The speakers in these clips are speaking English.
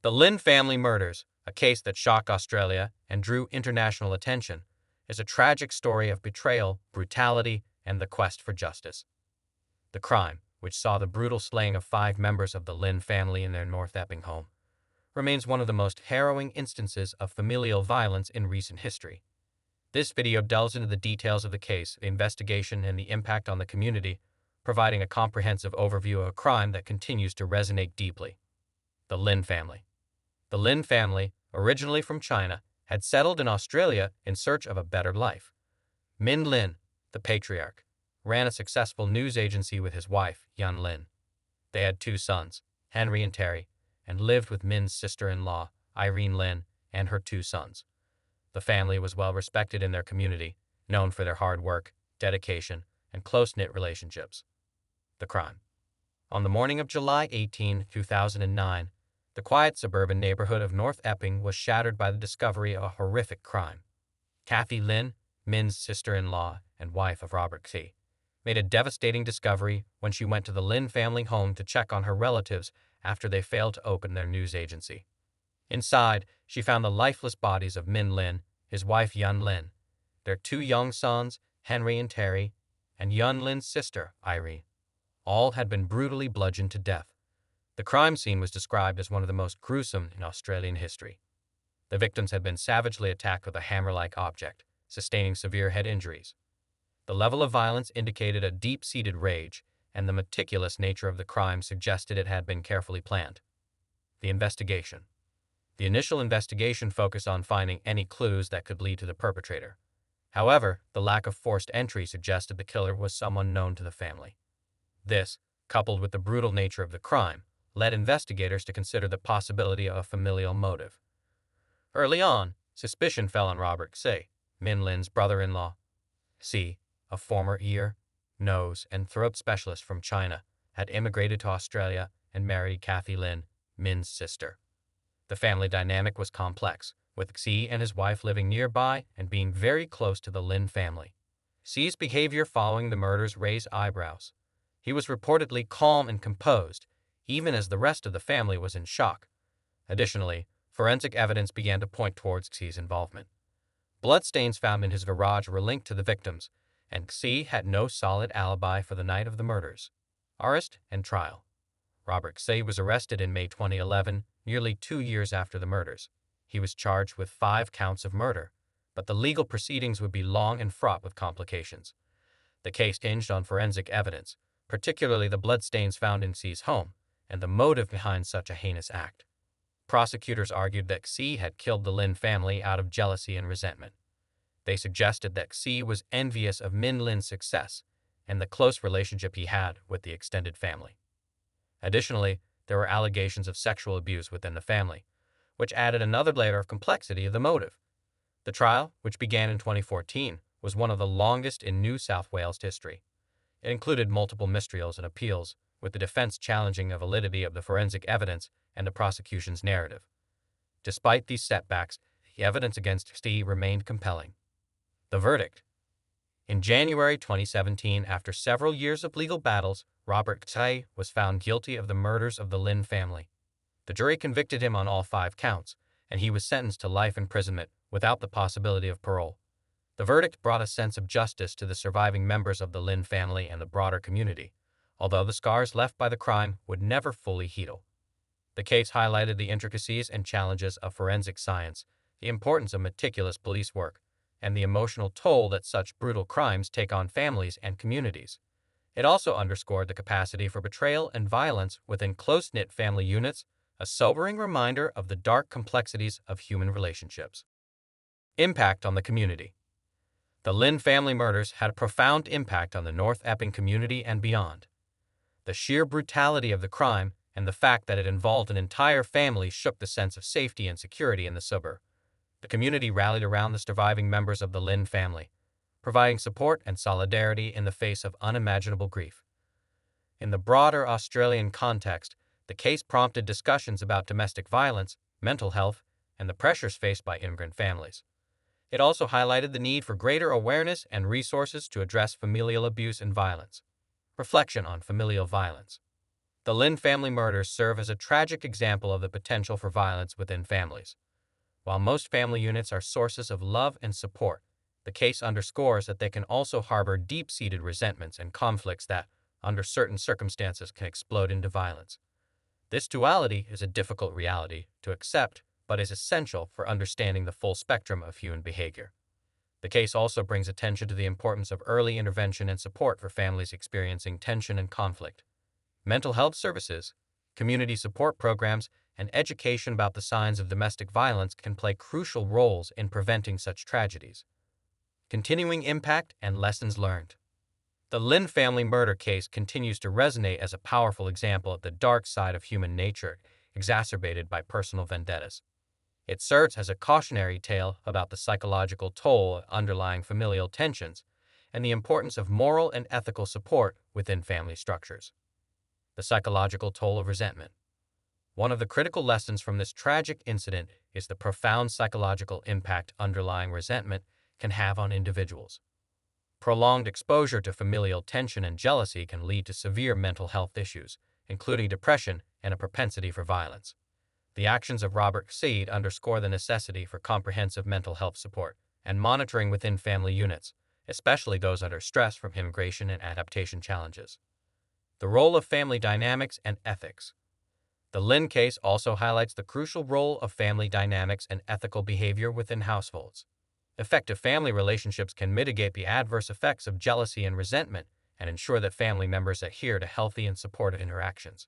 The Lin Family Murders, a case that shocked Australia and drew international attention, is a tragic story of betrayal, brutality, and the quest for justice. The crime, which saw the brutal slaying of 5 members of the Lin family in their North Epping home, remains one of the most harrowing instances of familial violence in recent history. This video delves into the details of the case, the investigation, and the impact on the community, providing a comprehensive overview of a crime that continues to resonate deeply. The Lin family. The Lin family, originally from China, had settled in Australia in search of a better life. Min Lin, the patriarch, ran a successful news agency with his wife, Yun Lin. They had 2 sons, Henry and Terry, and lived with Min's sister-in-law, Irene Lin, and her 2 sons. The family was well respected in their community, known for their hard work, dedication, and close-knit relationships. The crime. On the morning of July 18, 2009, the quiet suburban neighborhood of North Epping was shattered by the discovery of a horrific crime. Kathy Lin, Min's sister-in-law and wife of Robert Xi, made a devastating discovery when she went to the Lin family home to check on her relatives after they failed to open their news agency. Inside, she found the lifeless bodies of Min Lin, his wife Yun Lin, their 2 young sons, Henry and Terry, and Yun Lin's sister, Irene. All had been brutally bludgeoned to death. The crime scene was described as one of the most gruesome in Australian history. The victims had been savagely attacked with a hammer-like object, sustaining severe head injuries. The level of violence indicated a deep-seated rage, and the meticulous nature of the crime suggested it had been carefully planned. The investigation. The initial investigation focused on finding any clues that could lead to the perpetrator. However, the lack of forced entry suggested the killer was someone known to the family. This, coupled with the brutal nature of the crime, led investigators to consider the possibility of a familial motive. Early on, suspicion fell on Robert Xi, Min Lin's brother-in-law. Xi, a former ear, nose, and throat specialist from China, had immigrated to Australia and married Kathy Lin, Min's sister. The family dynamic was complex, with Xi and his wife living nearby and being very close to the Lin family. Xi's behavior following the murders raised eyebrows. He was reportedly calm and composed, even as the rest of the family was in shock. Additionally, forensic evidence began to point towards Xi's involvement. Bloodstains found in his garage were linked to the victims, and Xi had no solid alibi for the night of the murders. Arrest and trial. Robert Xi was arrested in May 2011, nearly 2 years after the murders. He was charged with 5 counts of murder, but the legal proceedings would be long and fraught with complications. The case hinged on forensic evidence, particularly the bloodstains found in Xi's home, and the motive behind such a heinous act. Prosecutors argued that Xi had killed the Lin family out of jealousy and resentment. They suggested that Xi was envious of Min Lin's success and the close relationship he had with the extended family. Additionally, there were allegations of sexual abuse within the family, which added another layer of complexity of the motive. The trial, which began in 2014, was one of the longest in New South Wales history. It included multiple mistrials and appeals, with the defense challenging the validity of the forensic evidence and the prosecution's narrative. Despite these setbacks, the evidence against Xi remained compelling. The verdict. In January 2017, after several years of legal battles, Robert Xi was found guilty of the murders of the Lin family. The jury convicted him on all 5 counts, and he was sentenced to life imprisonment without the possibility of parole. The verdict brought a sense of justice to the surviving members of the Lin family and the broader community, although the scars left by the crime would never fully heal. The case highlighted the intricacies and challenges of forensic science, the importance of meticulous police work, and the emotional toll that such brutal crimes take on families and communities. It also underscored the capacity for betrayal and violence within close-knit family units, a sobering reminder of the dark complexities of human relationships. Impact on the community. The Lin family murders had a profound impact on the North Epping community and beyond. The sheer brutality of the crime and the fact that it involved an entire family shook the sense of safety and security in the suburb. The community rallied around the surviving members of the Lin family, providing support and solidarity in the face of unimaginable grief. In the broader Australian context, the case prompted discussions about domestic violence, mental health, and the pressures faced by immigrant families. It also highlighted the need for greater awareness and resources to address familial abuse and violence. Reflection on familial violence. The Lin family murders serve as a tragic example of the potential for violence within families. While most family units are sources of love and support, the case underscores that they can also harbor deep-seated resentments and conflicts that, under certain circumstances, can explode into violence. This duality is a difficult reality to accept, but is essential for understanding the full spectrum of human behavior. The case also brings attention to the importance of early intervention and support for families experiencing tension and conflict. Mental health services, community support programs, and education about the signs of domestic violence can play crucial roles in preventing such tragedies. Continuing impact and lessons learned. The Lin family murder case continues to resonate as a powerful example of the dark side of human nature, exacerbated by personal vendettas. It serves as a cautionary tale about the psychological toll of underlying familial tensions and the importance of moral and ethical support within family structures. The psychological toll of resentment. One of the critical lessons from this tragic incident is the profound psychological impact underlying resentment can have on individuals. Prolonged exposure to familial tension and jealousy can lead to severe mental health issues, including depression and a propensity for violence. The actions of Robert Seed underscore the necessity for comprehensive mental health support and monitoring within family units, especially those under stress from immigration and adaptation challenges. The role of family dynamics and ethics. The Lin case also highlights the crucial role of family dynamics and ethical behavior within households. Effective family relationships can mitigate the adverse effects of jealousy and resentment and ensure that family members adhere to healthy and supportive interactions.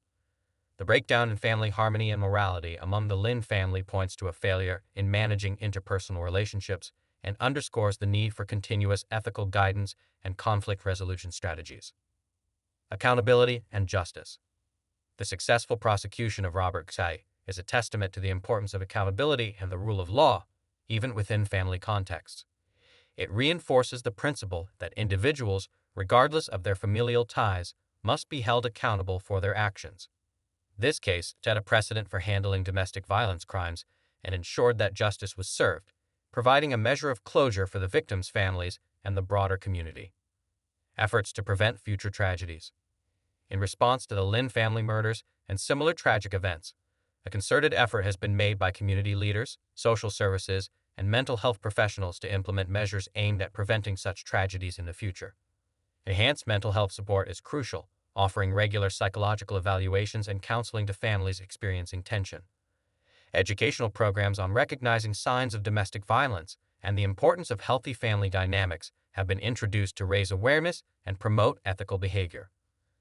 The breakdown in family harmony and morality among the Lin family points to a failure in managing interpersonal relationships and underscores the need for continuous ethical guidance and conflict resolution strategies. Accountability and justice. The successful prosecution of Robert Say is a testament to the importance of accountability and the rule of law, even within family contexts. It reinforces the principle that individuals, regardless of their familial ties, must be held accountable for their actions. This case set a precedent for handling domestic violence crimes and ensured that justice was served, providing a measure of closure for the victims' families and the broader community. Efforts to prevent future tragedies. In response to the Lin family murders and similar tragic events, a concerted effort has been made by community leaders, social services, and mental health professionals to implement measures aimed at preventing such tragedies in the future. Enhanced mental health support is crucial, offering regular psychological evaluations and counseling to families experiencing tension. Educational programs on recognizing signs of domestic violence and the importance of healthy family dynamics have been introduced to raise awareness and promote ethical behavior.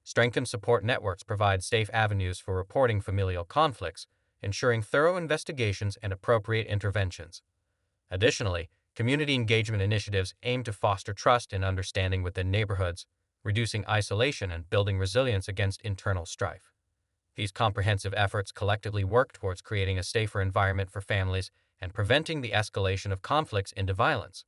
Strengthened support networks provide safe avenues for reporting familial conflicts, ensuring thorough investigations and appropriate interventions. Additionally, community engagement initiatives aim to foster trust and understanding within neighborhoods, reducing isolation and building resilience against internal strife. These comprehensive efforts collectively work towards creating a safer environment for families and preventing the escalation of conflicts into violence.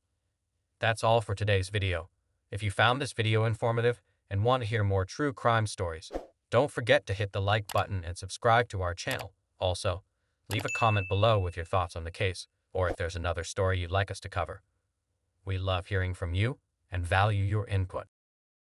That's all for today's video. If you found this video informative and want to hear more true crime stories, don't forget to hit the like button and subscribe to our channel. Also, leave a comment below with your thoughts on the case, or if there's another story you'd like us to cover. We love hearing from you and value your input.